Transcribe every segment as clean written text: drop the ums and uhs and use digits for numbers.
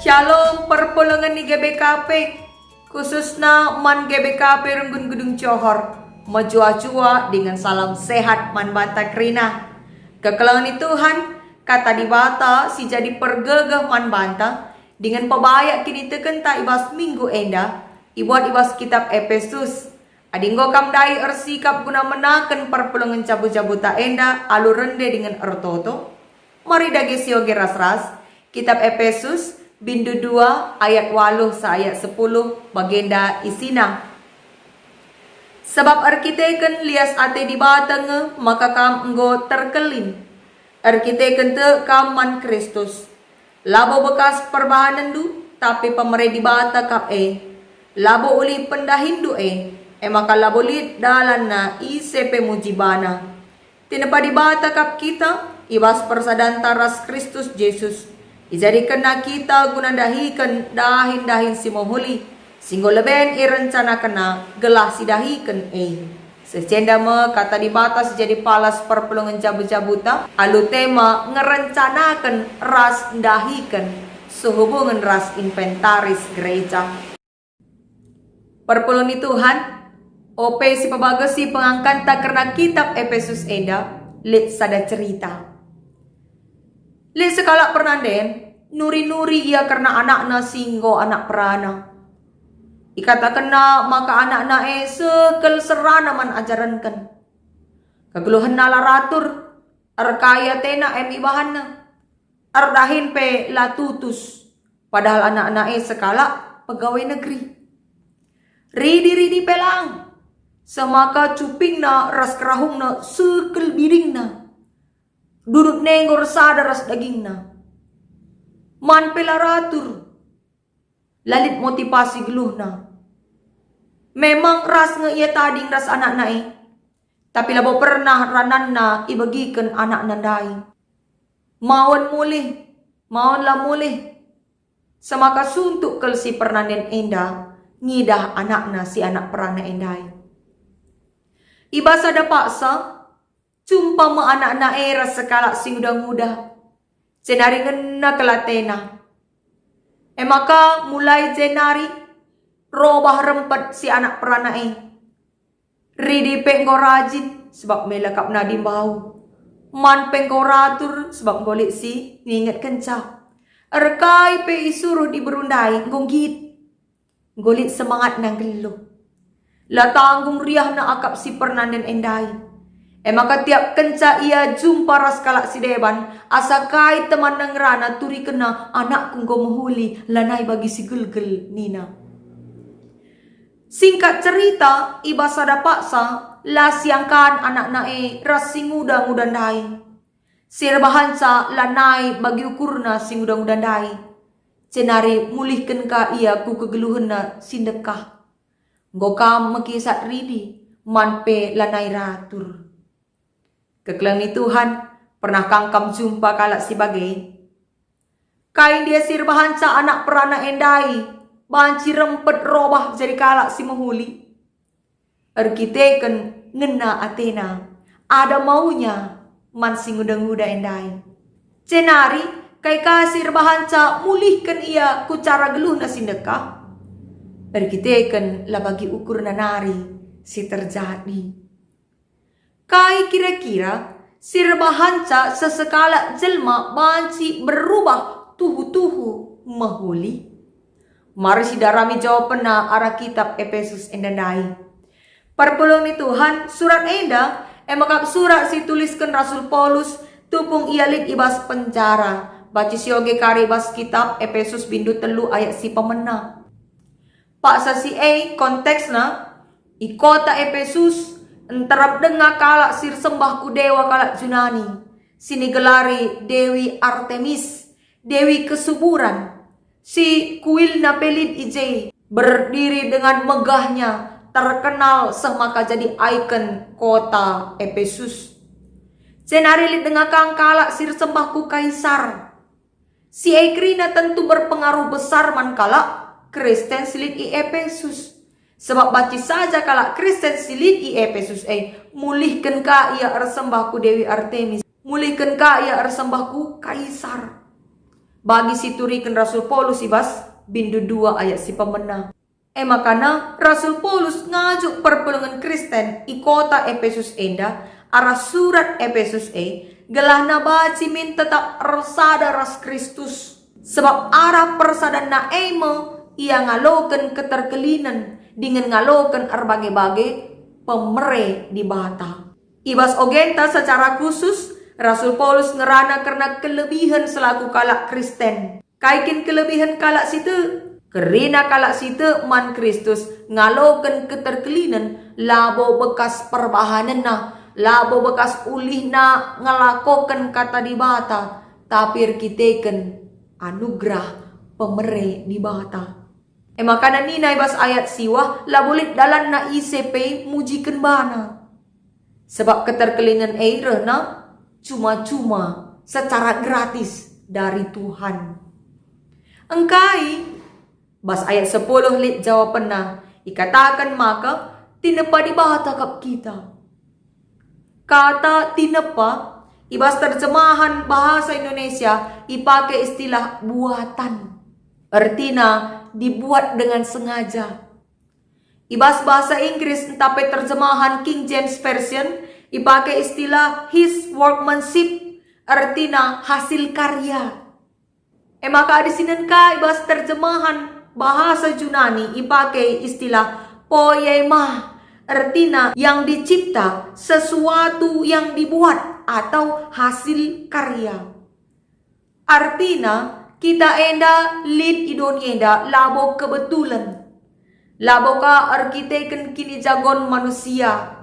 Shalom perpulungan ni GBKP, khususnya man GBKP Renggun Gedung Johor, menjua-jua dengan salam sehat man bata krina. Kekelangan Tuhan, kata di bata si jadi pergegah man banta, dengan pebayak kini tekenta ibas minggu enda, ibuat ibas kitab Efesus. Adinggo kamdai ersikap guna menaken perpulungan cabut-cabuta enda, alu rende dengan ertoto. Mari dagi sioge ras-ras, kitab Efesus, bindu 2 ayat 8 sa ayat 10 bagenda isina. Sebab arkiteken lias ate di batang maka kam enggo terkelin. Arkiteken te kam man Kristus. Labo bekas perbahanan du tapi pemere di bata kap labo uli pendahindu maka labo lid dalan na ICP mujibana. Tinapa di bata kap kita ibas persadan taras Kristus Yesus. Ijadikan na kita guna dahikan dahin-dahin si mohuli. Singgo leben rencana kena gelah si dahikan Secenda me kata di batas jadi palas perpulungan jabu-jabuta. Alu tema ngerencanakan ras dahikan sehubungan ras inventaris gereja. Perpulungan Tuhan, OP si pebagasi pengangkanta karena kitab Efesus enda, let sada cerita. Let sekala pernanden, nuri-nuri ia karena anakna singgo anak perana. Ikatakan na maka anak-anak sekel serana man ajarankan. Kegeluhan na laratur, arkaya tena ibahan na. Ardahin pe latutus, padahal anak-anak sekala pegawai negeri. Ridi-ridi pelang, semaka cuping na ras kerahung na sekel biring na. Duduk nenggor sada ras daging na. Man pelaratur, lalit motivasi geluh na. Memang ras nga iya tading ras anak na tapi labo pernah ranan na ibagikan anak nandai. Mawan la mulih. Semaka suntuk kel si pernanen enda, ngidah anak na si anak perana endai. Iba sada paksa, cumpa ma anak na ras sekala sing udah-udah. Jenari ngena kelatena. Maka mulai jenari robah rempet si anak perana Ridi penggo rajin sebab melekap nadim bau. Man penggo ratur sebab golik si nginget kencah. Erkai pe isuruh diberundai ngonggit. Golik semangat nang geluh. La tanggung riah na akap si pernanen endai. Maka tiap kenca ia jumpa ras kalak si deban, asa kai teman nang rana turi kena anak kunggo mohuli lanai bagi si gel-gel nina. Singkat cerita, iba sada paksa la siangkan anak nae ras sing udang dai. Sirbahansa lanai bagi ukurna sing udang dai. Cenari mulihken ka ia ku kegeluhena sindekah. Ngokam mekisat ridi manpe lanai ratur. Kekelang Tuhan, pernah kangkam jumpa kalak si bagai. Kain dia sirbahansa anak perana endai, banci rempet robah jadi kalak si mahuli. Arkiteken ngena Athena, ada maunya man sing udah endai. Cenari, kai kasir bahansa mulihkan ia ku cara geluh na sindekah. Arkiteken lah bagi ukur nanari si terjadi. Kai kira-kira sirbahanca sesekala jelma banci berubah tuhu-tuhu mahuli. Mari si darami jawapan na arah kitab Efesus endandai. Perpulungan Tuhan surat enda emakap surat si tuliskan Rasul Paulus tupung ialit ibas penjara. Baca sioge kari ibas kitab Efesus bindu 3 ayat si pemena. Paksa si konteksna ikota Efesus enterap denga kalak sir sembah ku dewa kalak Junani. Sini gelari Dewi Artemis, Dewi kesuburan. Si kuil na pelid ije berdiri dengan megahnya, terkenal semaka jadi ikon kota Efesus. Senarilit dengan kang kalak sir sembah ku kaisar. Si Ekrina tentu berpengaruh besar man kalak Kristen silit i Efesus. Sebab baca saja kalau Kristen silit i Efesus mulihkan ka ia ersembahku Dewi Artemis, mulihkan ka ia ersembahku kaisar. Bagi siturikan Rasul Paulus ibas bindu 2 ayat si pemena. Makana Rasul Paulus ngajuk perpulungan Kristen i kota Efesus enda arah surat Efesus gelah na baci min tetap resada ras Kristus. Sebab arah persadan na ia ngaloken keterkelinan dengan ngaloken berbagai-bagai pemere di bata. Ibas ogenta secara khusus Rasul Paulus ngerana karena kelebihan selaku kalak Kristen. Kaikin kelebihan kalak situ kerina kalak situ man Kristus ngaloken keterkelinan labo bekas perbahanan na, labo bekas ulih na ngelakokan kata di bata, tapi kiteken anugerah pemere di bata. Makana nina ibas ayat siwah labulit dalan na ICP mujikan bana. Sebab keterkelinan na cuma-cuma secara gratis dari Tuhan. Engkai bas ayat 10 lit jawapan na ikatakan maka tinepa di bata kap kita. Kata tinepa ibas terjemahan bahasa Indonesia ipakai istilah buatan. Artinya dibuat dengan sengaja. Ibas bahasa Inggris tapi terjemahan King James Version ipakai istilah his workmanship, artinya hasil karya. Maka di sini ibas terjemahan bahasa Yunani ipakai istilah poiema, artinya yang dicipta, sesuatu yang dibuat atau hasil karya. Artinya kita enda lid idonia enda labo kebetulan. Labo ka arkiteken kini jagon manusia.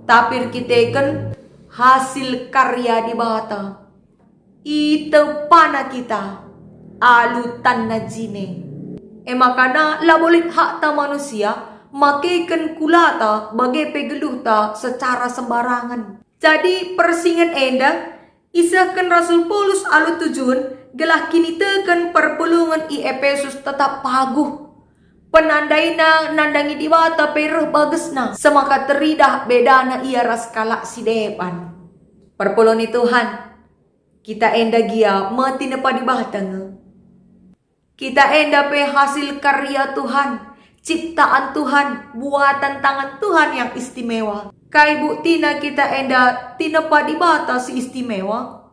Tapi arkiteken hasil karya di bata. Ite pana kita alutan na jine. Makana labo lid hak ta manusia makeken kulata bagai pegeluta secara sembarangan. Jadi persingan enda isakan Rasul Paulus alu tujuan gelah kini teken perpulungan i Efesus tetap paguh. Penandai na nandangi di bata peruh bagesna. Semaka teridah bedana ia ras kalak si depan. Perpulungan Tuhan. Kita enda gia mati nepa di bata nge. Kita enda pe hasil karya Tuhan. Ciptaan Tuhan. Buatan tangan Tuhan yang istimewa. Kai buktina kita enda tinepa di bata si istimewa.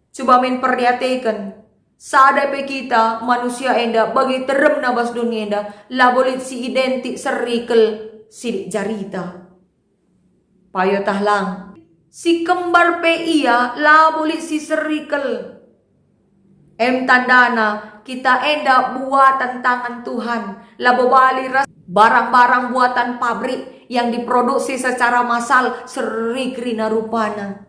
Coba min perhatikan. Sada pe kita manusia enda bagi terem nabas dunia enda labolit si identik serikel sidik jarita. Payo tahlang. Si kembar pe ia labolit si serikel. Tandana kita enda buatan tangan Tuhan. Labo bali ras barang-barang buatan pabrik yang diproduksi secara massal serikrina rupana.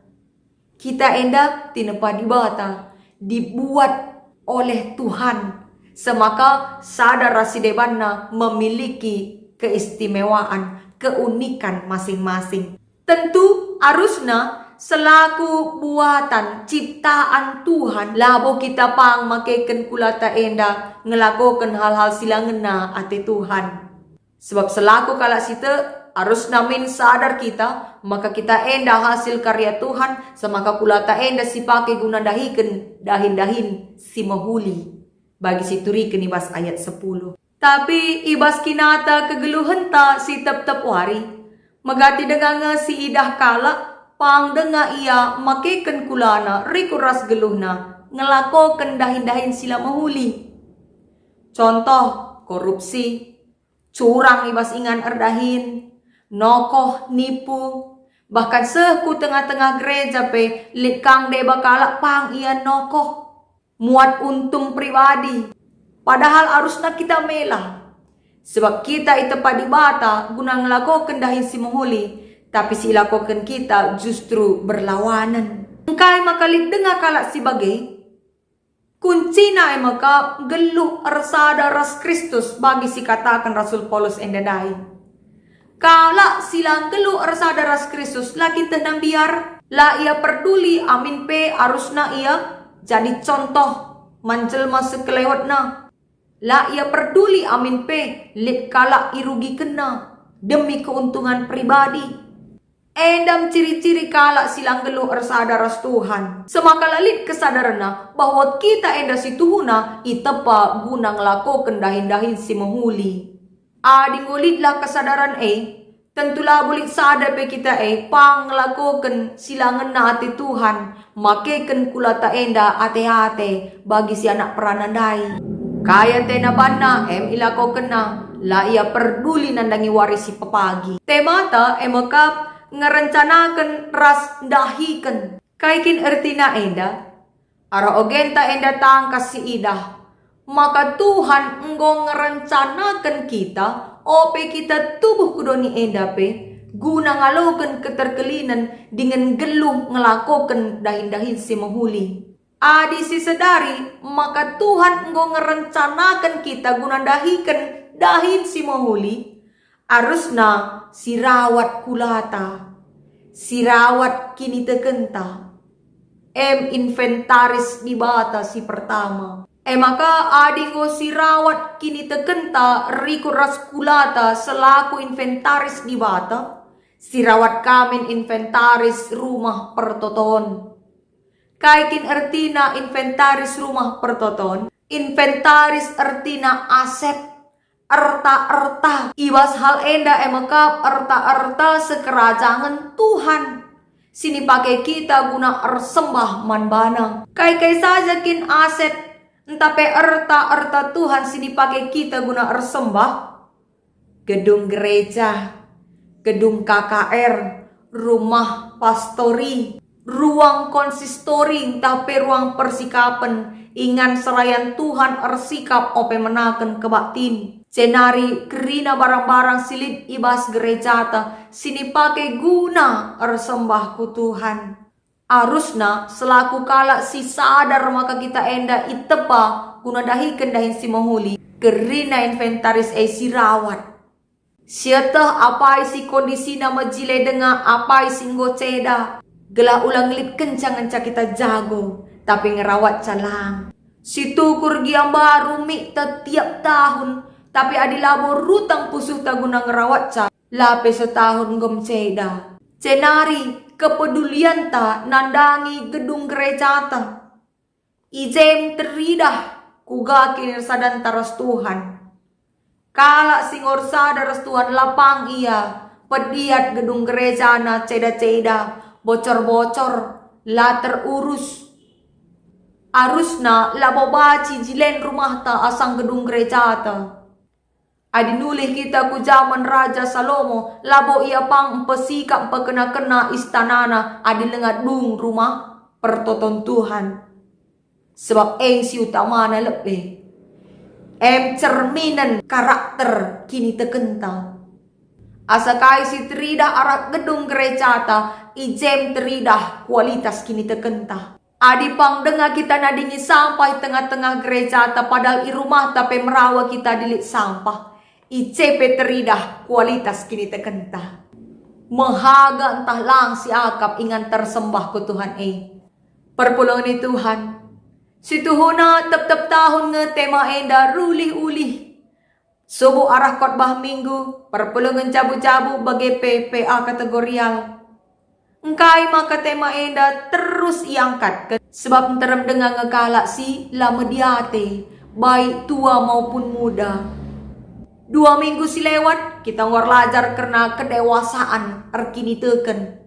Kita enda tinepa di bata dibuat oleh Tuhan. Semaka sadar rasidebanna memiliki keistimewaan, keunikan masing-masing. Tentu harusnya selaku buatan ciptaan Tuhan labo kita pang makeken kulata enda ngelakukan hal-hal silangena ate Tuhan. Sebab selaku kalak sita harus namin sadar kita maka kita enda hasil karya Tuhan semaka kulata enda si pakai guna dahiken dahin-dahin si mahuli bagi si turiken ibas ayat 10. Tapi ibas kinata kegeluhan ta si tep-tep wari magati dengang si idah kalak pang denga ia makeken kulana rikuras geluhna ngelakoken dahin-dahin sila mahuli. Contoh korupsi, curang ibas ingan erdahin, nokoh, nipu. Bahkan seku tengah-tengah gereja pe likang de bakala pang ia nokoh. Muat untung pribadi. Padahal harusnya kita melah. Sebab kita itu padi bata guna ngelakokan dahin si mohuli. Tapi si lakokan kita justru berlawanan. Engkai makalit dengar kalak si bagai. Kuncina maka geluh resada ras Kristus bagi si katakan Rasul Paulus endadai. Kala silang gelu arsada ras Kristus lagi tenang biar la ia peduli amin pe harusna ia jadi contoh manjelma sekelewatna. La ia peduli amin pe lit kala irugi kena demi keuntungan pribadi. Endam ciri-ciri kalak silang geluh ersadaras Tuhan. Semakalalit kesadaran bahwa kita enda si Tuhuna itepa guna ngelakukan dahin-dahin si menghuli. Adi ngulitlah kesadaran tentulah boleh sadar pe kita pang ngelakukan silangan na ati Tuhan. Makeken kulata enda ate-ate bagi si anak peranandai. Kaya tena bana ilakukan na la ia peduli nandangi warisi papagi. Temata makap ngerencanakan ras dahikan. Kaikin ertina enda. Ara ogenta enda tangkas si idah. Maka Tuhan enggo ngerencanakan kita. Ope kita tubuh kudoni enda pe. Guna ngalokan keterkelinan dengan geluh ngelakukan dahin-dahin si menghuli. Adi si sedari. Maka Tuhan enggo ngerencanakan kita guna dahikan dahin si menghuli. Arusna si rawat kulata, si rawat kini tekenta. Inventaris di bata si pertama. Maka adingo si rawat kini tekenta riku ras kulata selaku inventaris di bata. Si rawat kamin inventaris rumah pertoton. Kaikin ertina inventaris rumah pertoton. Inventaris ertina aset. Erta-erta ibas hal enda emakap erta-erta sekerajangan Tuhan. Sini pakai kita guna ersembah manbana. Kai-kai saja kin aset. Entape erta-erta Tuhan sini pakai kita guna ersembah. Gedung gereja, gedung KKR, rumah pastori, ruang konsistori, tapi ruang persikapan. Ingan serayan Tuhan ersikap ope menaken kebatin. Cenari kerina barang-barang silit ibas gerejata. Sini pakai guna ersembah ku Tuhan. Arusna selaku kalak si sadar maka kita enda itepa guna dahikan dahin si menghuli. Kerina inventaris si rawat. Siatah apa isi kondisi nama jile denga apa isi ngoceda. Gelah ulang lip kencang-kencang kita jago. Tapi ngerawat calang. Si tukur giam baru mi tiap tahun. Tapi adilabo rutang pusuh taguna ngerawat ca. Lape setahun gom ceda. Cenari kepedulian ta nandangi gedung gereja ta. Ijem teridah kuga kinir sadan taras Tuhan. Kala singor sadaras Tuhan lapang iya. Pediat gedung gereja na ceda-ceda. Bocor-bocor. La terurus. Arusna labo baci jilen rumah ta asang gedung gereja ta. Adi nulih kita ku zaman Raja Salomo. Labo ia pang pesikap pekena-kena istanana. Adi lengat dung rumah pertoton Tuhan. Sebab si utamana lebih. Cerminan karakter kini tekenta. Asa kai si teridah arak gedung gereja ta. Ijem teridah kualitas kini tekenta. Adi pang dengar kita nadingi sampah tengah-tengah gereja ta. Padahal i rumah tapi merawa kita dilik sampah. ICP teridah kualitas kini tekenta. Mahaga entah lang si akap ingan tersembah ku Tuhan Perpulungan ni Tuhan. Si Tuhuna tep-tep tahun nge tema enda rulih-ulih. Subuh arah khotbah minggu. Perpulungan cabu-cabu bagi PPA kategorial. Engkai maka tema enda terus iangkat. Sebab terem dengar ngekalak si lamediate. Baik tua maupun muda. 2 minggu si lewat, kita ngorlajar karena kedewasaan erkini teken.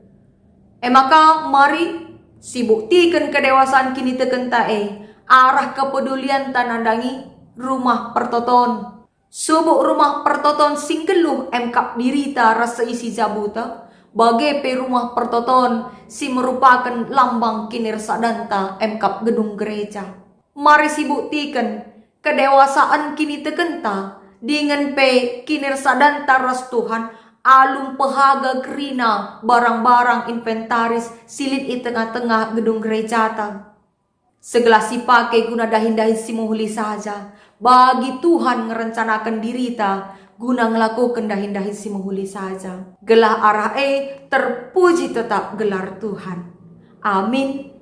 Maka mari si buktikan kedewasaan kini teken tae. Arah kepedulian tanandangi rumah pertoton. Subuk rumah pertoton singgeluh kap dirita rasa isi jabuta. Bagai pe rumah pertoton si merupakan lambang kinir sadanta kap gedung gereja. Mari si buktikan kedewasaan kini teken ta. Dengan pe kinir sadan taras Tuhan alum pehaga kerina barang-barang inventaris silit di tengah-tengah gedung gereja ta. Segala si pakai guna dahin-dahin si muhli saja. Bagi Tuhan ngerencanakan diri ta guna ngelakukan dahin-dahin si muhli saja. Gelah arah terpuji tetap gelar Tuhan. Amin.